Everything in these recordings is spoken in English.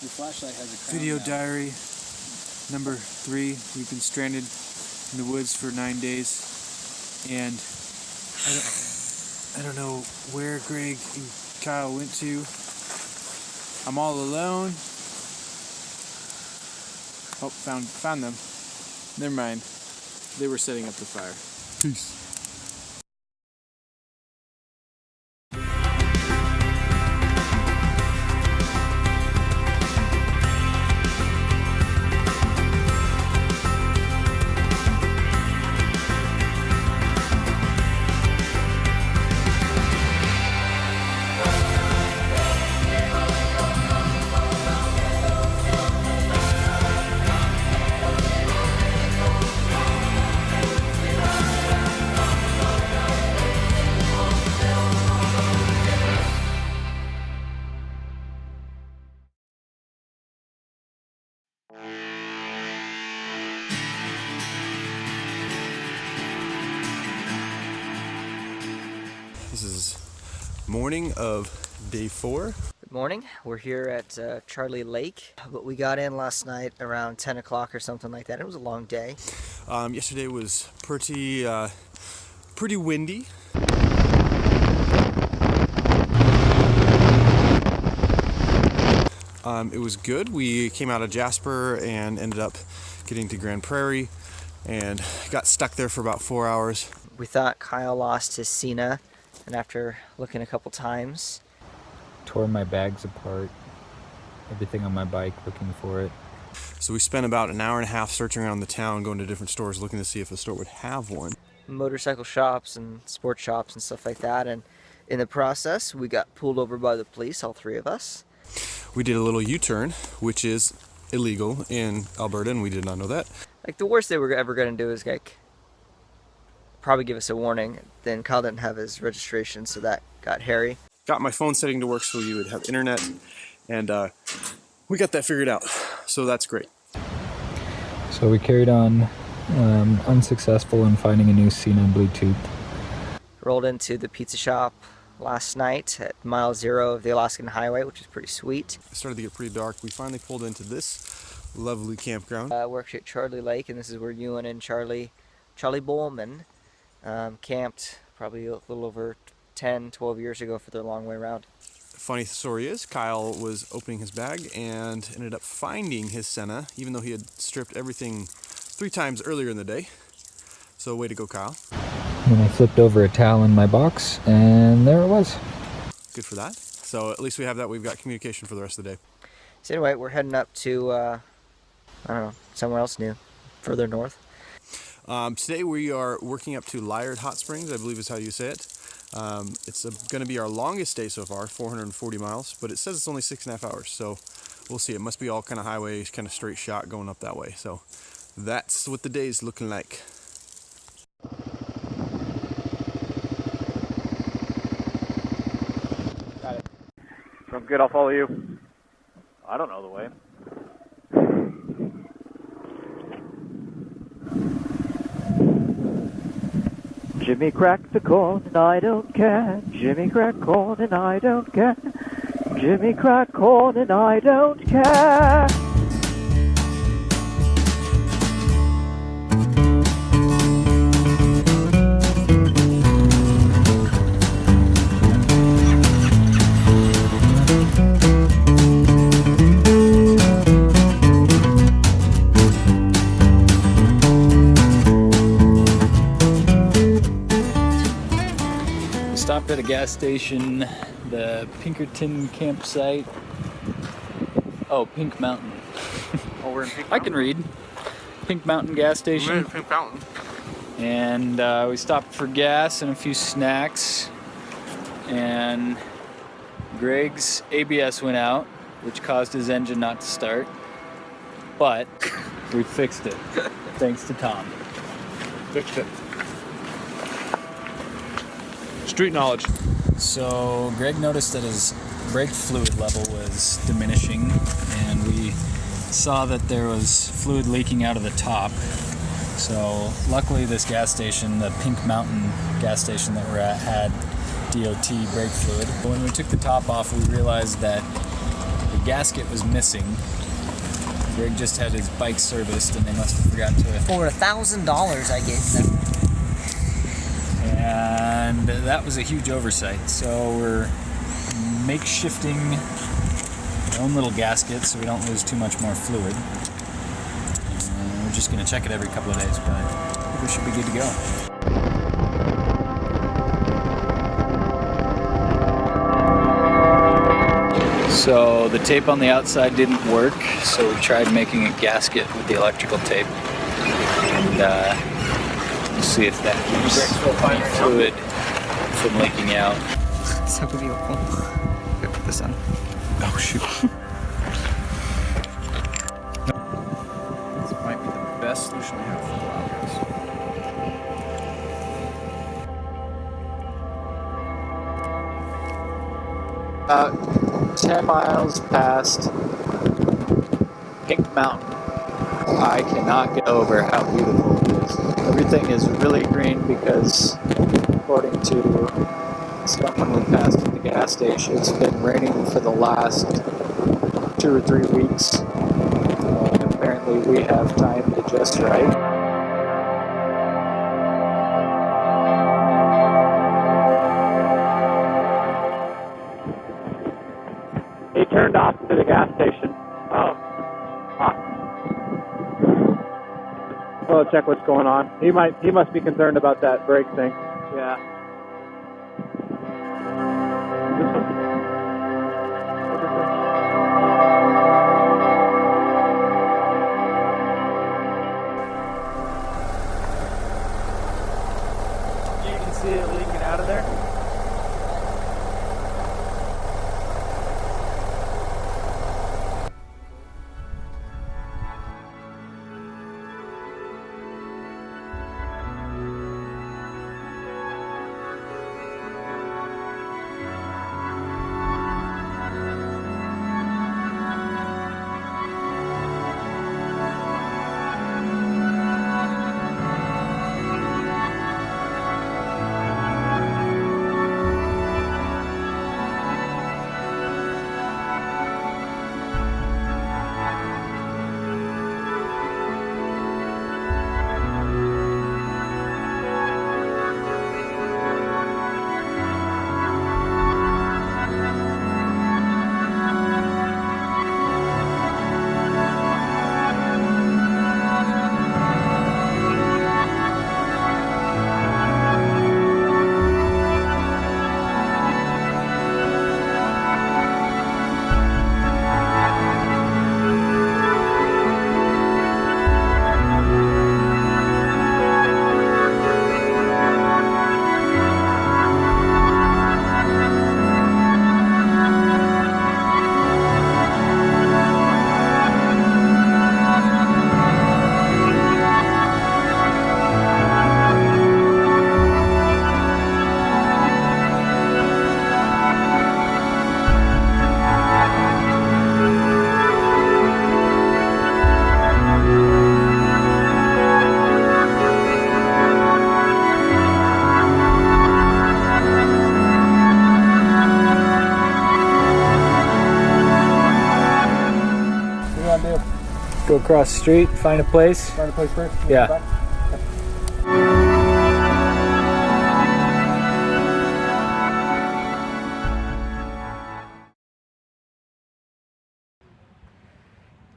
Your flashlight has a crown Video now. diary number 3. We've been stranded in the woods for 9 days, and I don't know where Greg and Kyle went to. I'm all alone. Oh, found them. Never mind. They were setting up the fire. Peace. This is morning of day 4. Good morning. We're here at Charlie Lake, but we got in last night around 10 o'clock or something like that. It was a long day. Yesterday was pretty windy. It was good. We came out of Jasper and ended up getting to Grand Prairie and got stuck there for about 4 hours. We thought Kyle lost his Cena, and after looking a couple times, tore my bags apart, everything on my bike, looking for it. So we spent about an hour and a half searching around the town, going to different stores, looking to see if a store would have one. motorcycle shops and sports shops and stuff like that, and in the process we got pulled over by the police, all 3 of us. We did a little U-turn, which is illegal in Alberta, and we did not know that. Like, the worst they were ever going to do is like probably give us a warning. Then Kyle didn't have his registration, so that got hairy. Got my phone setting to work so you would have internet, and we got that figured out, so that's great. So we carried on, unsuccessful in finding a new Cena Bluetooth. Rolled into the pizza shop last night at mile 0 of the Alaskan Highway, which is pretty sweet. It started to get pretty dark. We finally pulled into this lovely campground. We're actually at Charlie Lake, and this is where Ewan and Charlie Bowman camped probably a little over 10-12 years ago for their long way around. Funny story is, Kyle was opening his bag and ended up finding his Senna, even though he had stripped everything 3 times earlier in the day. So way to go, Kyle. And I flipped over a towel in my box, and there it was. Good for that. So at least we have that. We've got communication for the rest of the day. So anyway, we're heading up to, I don't know, somewhere else new, further north. Today we are working up to Liard Hot Springs, I believe is how you say it. It's going to be our longest day so far, 440 miles, but it says it's only 6.5 hours, so we'll see. It must be all kind of highways, kind of straight shot going up that way. So that's what the day's looking like. Got it. So I'm good, I'll follow you. I don't know the way. Jimmy cracked the corn and I don't care. Jimmy cracked corn and I don't care. Jimmy cracked corn and I don't care. Stopped at a gas station, the Pinkerton campsite. Oh, Pink Mountain. Oh, we're in Pink Mountain. I can read. Pink Mountain gas station. We're in Pink Mountain. And we stopped for gas and a few snacks. And Greg's ABS went out, which caused his engine not to start. But we fixed it, thanks to Tom. Fixed it. Street knowledge. So Greg noticed that his brake fluid level was diminishing, and we saw that there was fluid leaking out of the top. So luckily this gas station, the Pink Mountain gas station that we're at, had DOT brake fluid. But when we took the top off, we realized that The gasket was missing. Greg just had his bike serviced and they must have forgot to. For $1,000 I gave them. And that was a huge oversight. So we're makeshifting our own little gasket so we don't lose too much more fluid. And we're just going to check it every couple of days, but I think we should be good to go. So the tape on the outside didn't work, so we tried making a gasket with the electrical tape. And we'll see if that keeps any fluid from leaking out. So beautiful. Put this on. Oh shoot. This might be the best solution we have for the wild guys. 10 miles past Pink Mountain. I cannot get over how beautiful it is. Everything is really green because, according to someone we passed at the gas station, it's been raining for the last 2 or 3 weeks. And apparently we have timed it just right. He turned off to the gas station. Oh. Well, check what's going on. He must be concerned about that brake thing. Yeah. You can see it leaking out of there. Go across the street, find a place. Find a place first? Yeah.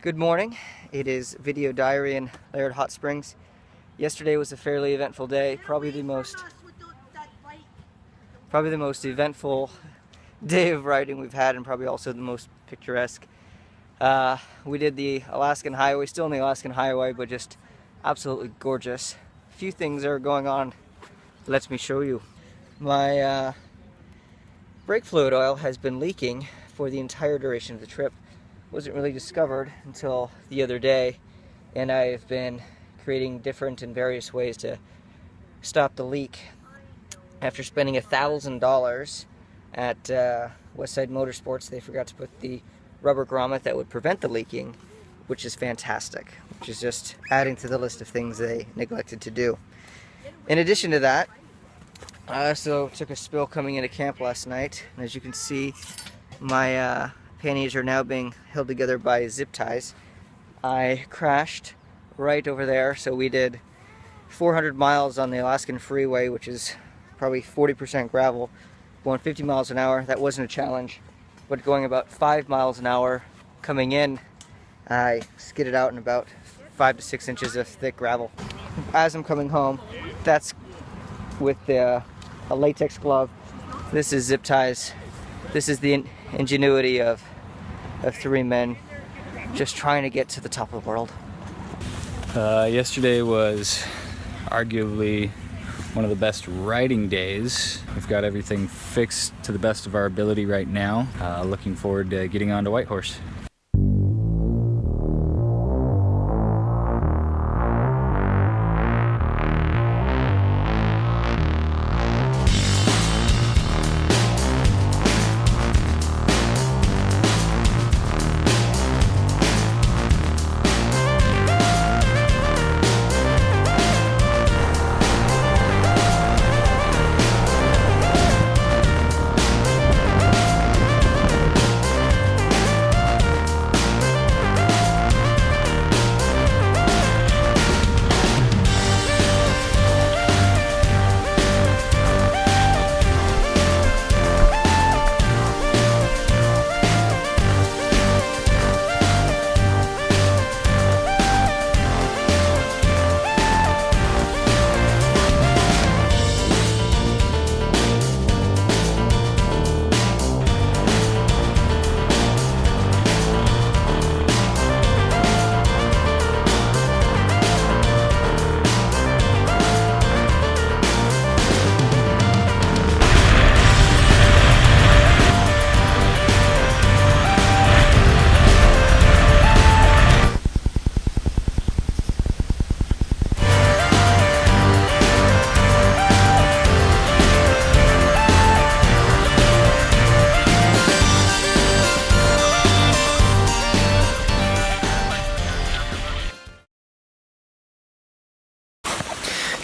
Good morning. It is video diary in Laird Hot Springs. Yesterday was a fairly eventful day, probably the most eventful day of riding we've had, and probably also the most picturesque. We did the Alaskan Highway, still on the Alaskan Highway, but just absolutely gorgeous. A few things are going on. Let me show you. My brake fluid oil has been leaking for the entire duration of the trip. Wasn't really discovered until the other day, and I've been creating different and various ways to stop the leak. After spending $1,000 at Westside Motorsports, they forgot to put the rubber grommet that would prevent the leaking, which is fantastic, which is just adding to the list of things they neglected to do. In addition to that, I also took a spill coming into camp last night, and as you can see, my panties are now being held together by zip ties. I crashed right over there, so we did 400 miles on the Alaskan Freeway, which is probably 40% gravel, going 50 miles an hour. That wasn't a challenge, but going about 5 miles an hour coming in, I skidded out in about 5 to 6 inches of thick gravel. As I'm coming home, that's with a latex glove. This is zip ties. This is the ingenuity of 3 men just trying to get to the top of the world. Yesterday was arguably one of the best riding days. We've got everything fixed to the best of our ability right now. Looking forward to getting on to Whitehorse.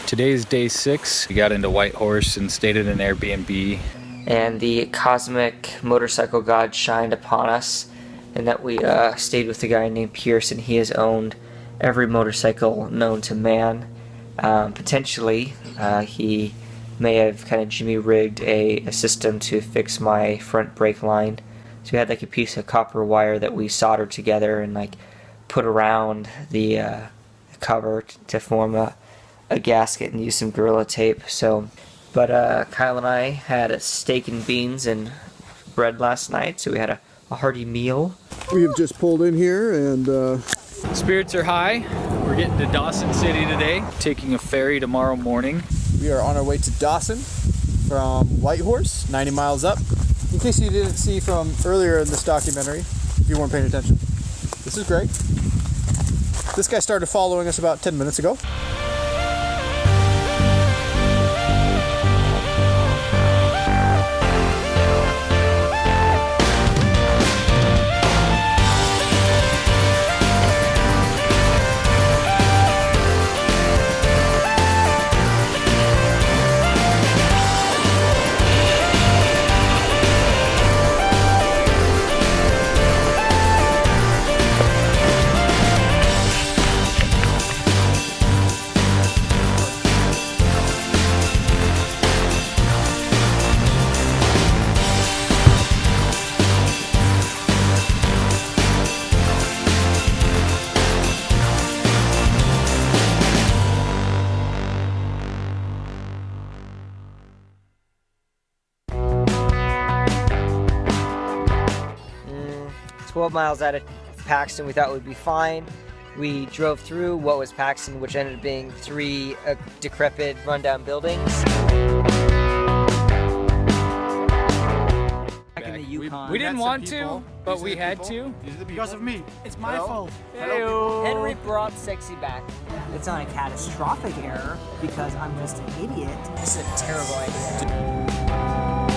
Today's day 6. We got into Whitehorse and stayed at an Airbnb. And the cosmic motorcycle god shined upon us, and that we stayed with a guy named Pierce, and he has owned every motorcycle known to man. Potentially, he may have kind of jimmy rigged a system to fix my front brake line. So we had like a piece of copper wire that we soldered together and like put around the cover to form a gasket, and use some Gorilla Tape. So, but Kyle and I had a steak and beans and bread last night, so we had a hearty meal. We have just pulled in here and Spirits are high. We're getting to Dawson City today, taking a ferry tomorrow morning. we are on our way to Dawson from Whitehorse, 90 miles up. In case you didn't see from earlier in this documentary, if you weren't paying attention, this is great. This guy started following us about 10 minutes ago. Mm, 12 miles out of Paxton, we thought we'd be fine. We drove through what was Paxton, which ended up being 3 decrepit, rundown buildings. Back in the Yukon. We didn't want to, but we had to. Because of me. It's my fault. Henry brought sexy back. It's not a catastrophic error because I'm just an idiot. This is a terrible idea.